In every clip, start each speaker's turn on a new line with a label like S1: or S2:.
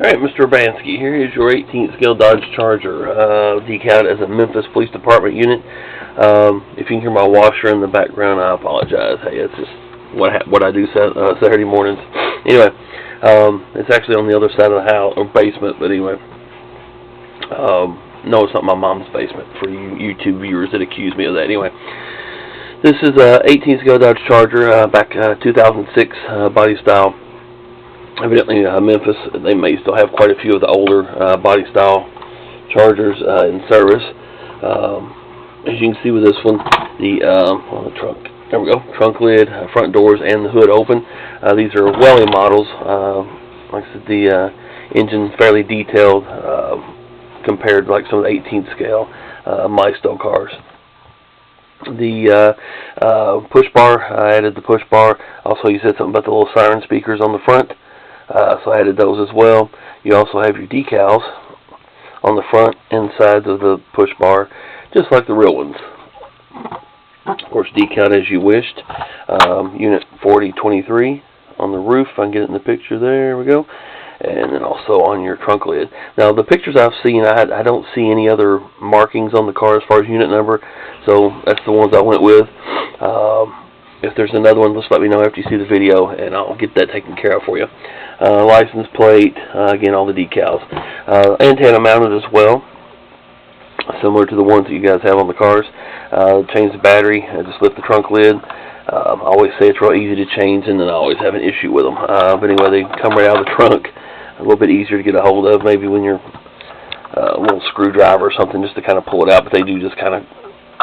S1: Alright, Mr. Urbanski, here is your 18th scale Dodge Charger, decaled as a Memphis Police Department unit. If you can hear my washer in the background, I apologize. Hey, it's just what I do Saturday mornings. Anyway, it's actually on the other side of the house, or basement, but anyway. No, it's not my mom's basement, for you YouTube viewers that accuse me of that. Anyway, this is a 18th scale Dodge Charger, back 2006 body style. Evidently, Memphis, they may still have quite a few of the older body style Chargers in service. As you can see with this one, the trunk, there we go, trunk lid, front doors, and the hood open. These are Welly models. Like I said, the engine fairly detailed compared to like some of the 18th scale Maisto cars. The push bar, I added the push bar. Also, you said something about the little Siren speakers on the front. So I added those as well. You also have your decals on the front and sides of the push bar, just like the real ones. Of course, decaled as you wished. Unit 4023 on the roof. I can get it in the picture. There we go. And then also on your trunk lid. Now, the pictures I've seen, I don't see any other markings on the car as far as unit number, so that's the ones I went with. If there's another one, just let me know after you see the video, and I'll get that taken care of for you. License plate, again, all the decals. Antenna mounted as well, similar to the ones that you guys have on the cars. Change the battery, just lift the trunk lid. I always say it's real easy to change, and then I always have an issue with them. But anyway, they come right out of the trunk, a little bit easier to get a hold of, maybe when you're a little screwdriver or something, just to kind of pull it out. But they do just kind of,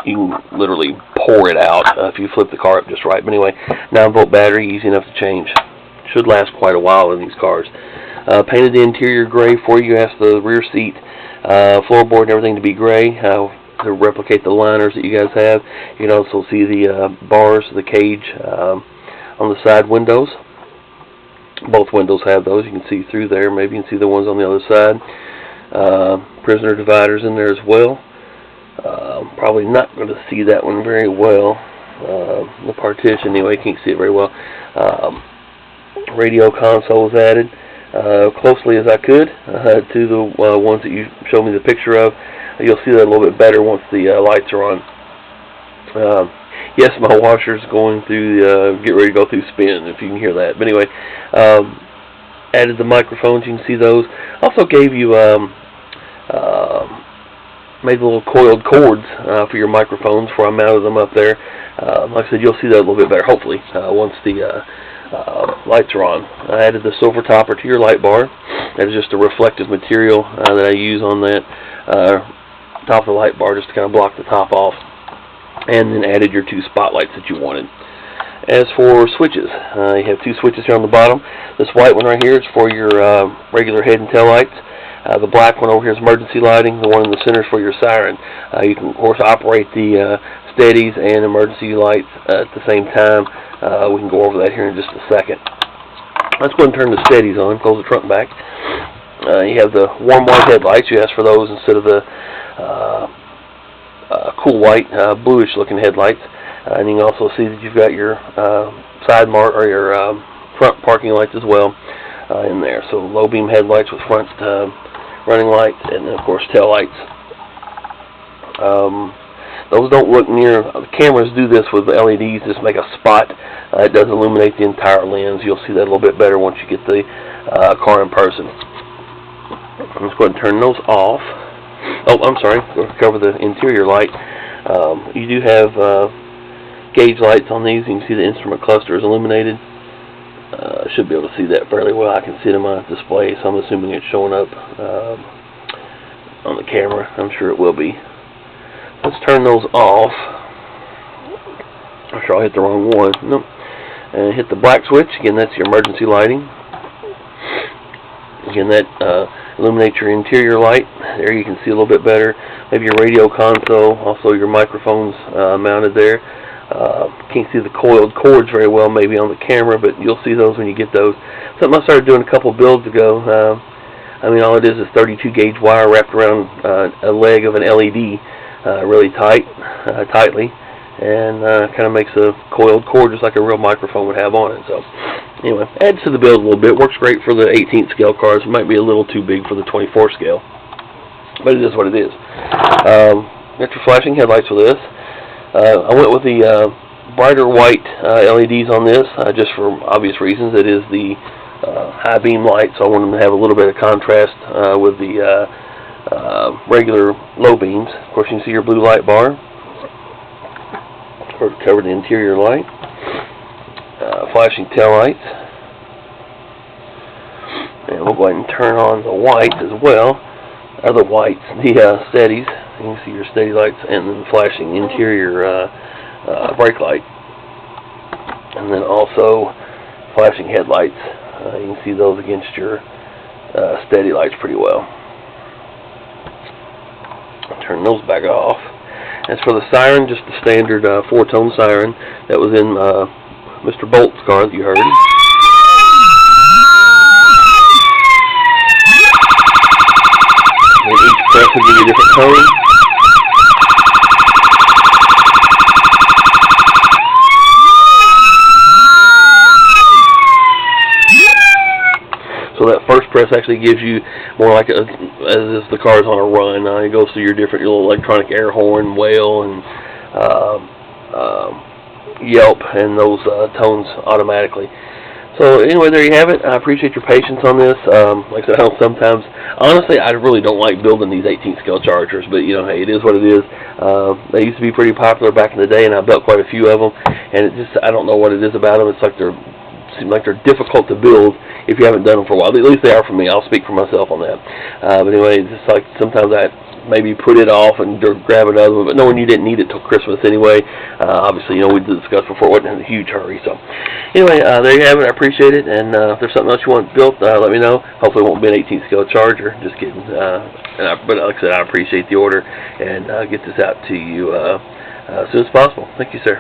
S1: you can literally pour it out if you flip the car up just right. But anyway, 9-volt battery, easy enough to change. Should last quite a while in these cars. Painted the interior gray for you. Asked the rear seat, floorboard, and everything to be gray to replicate the liners that you guys have. You can also see the bars, the cage on the side windows. Both windows have those. You can see through there. Maybe you can see the ones on the other side. Prisoner dividers in there as well. Probably not going to see that one very well. The partition, anyway, can't see it very well. Radio console was added closely as I could to the ones that you showed me the picture of. You'll see that a little bit better once the lights are on. Yes, my washer's going through, get ready to go through spin, if you can hear that. But anyway, added the microphones, you can see those. Also gave you made little coiled cords for your microphones before I mounted them up there. Like I said, you'll see that a little bit better, hopefully, once the lights are on. I added the silver topper to your light bar. That is just a reflective material that I use on that top of the light bar just to kind of block the top off. And then added your 2 spotlights that you wanted. As for switches, you have 2 switches here on the bottom. This white one right here is for your regular head and tail lights. The black one over here is emergency lighting. The one in the center is for your siren. You can, of course, operate the steadies and emergency lights at the same time. We can go over that here in just a second. Let's go and turn the steadies on. Close the trunk back. You have the warm white headlights. You asked for those instead of the cool white, bluish looking headlights. And you can also see that you've got your side mark or your front parking lights as well in there. So low beam headlights with front running lights, and then of course tail lights. Those don't look near. The cameras do this with LEDs, just make a spot. It does illuminate the entire lens. You'll see that a little bit better once you get the car in person. Let's go ahead and turn those off. Oh, I'm sorry. We'll cover the interior light. You do have gauge lights on these. You can see the instrument cluster is illuminated. Should be able to see that fairly well. I can see it in my display, so I'm assuming it's showing up on the camera. I'm sure it will be. Let's turn those off. I'm sure I'll hit the wrong one. Nope. And hit the black switch. Again, that's your emergency lighting. Again, that illuminates your interior light. There you can see a little bit better. Maybe your radio console. Also your microphones mounted there. Can't see the coiled cords very well maybe on the camera, but you'll see those when you get those. Something I started doing a couple builds ago. I mean, all it is 32 gauge wire wrapped around a leg of an LED really tightly, and kind of makes a coiled cord just like a real microphone would have on it. So anyway, adds to the build a little bit. Works great for the 18th scale cars. It might be a little too big for the 24 scale, but it is what it is. Got your flashing headlights for this. I went with the brighter white LEDs on this, just for obvious reasons. It is the high beam light, so I want them to have a little bit of contrast with the regular low beams. Of course, you can see your blue light bar. Cover the interior light. Flashing tail lights. And we'll go ahead and turn on the whites as well. The whites, the steadies. You can see your steady lights, and then flashing interior brake light. And then also flashing headlights. You can see those against your steady lights pretty well. Turn those back off. As for the siren, just the standard 4-tone siren that was in Mr. Bolt's car that you heard. And each press will give you a different tone. So that first press actually gives you more like as if the car's on a run. It goes through your little electronic air horn, wail, and yelp, and those tones automatically. So anyway, there you have it. I appreciate your patience on this. Like I said, I know sometimes, honestly, I really don't like building these 18th scale Chargers, but you know, hey, it is what it is. They used to be pretty popular back in the day, and I built quite a few of them, and it just, I don't know what it is about them. It's like seem like they're difficult to build if you haven't done them for a while. At least they are for me. I'll speak for myself on that. But anyway, it's just like sometimes I maybe put it off and grab another one, but knowing you didn't need it till Christmas anyway. Obviously, you know, we discussed before, it wasn't in a huge hurry. So anyway, there you have it. I appreciate it, and if there's something else you want built, let me know. Hopefully it won't be an 18th scale Charger. Just kidding. But like I said, I appreciate the order, and I'll get this out to you as soon as possible. Thank you, sir.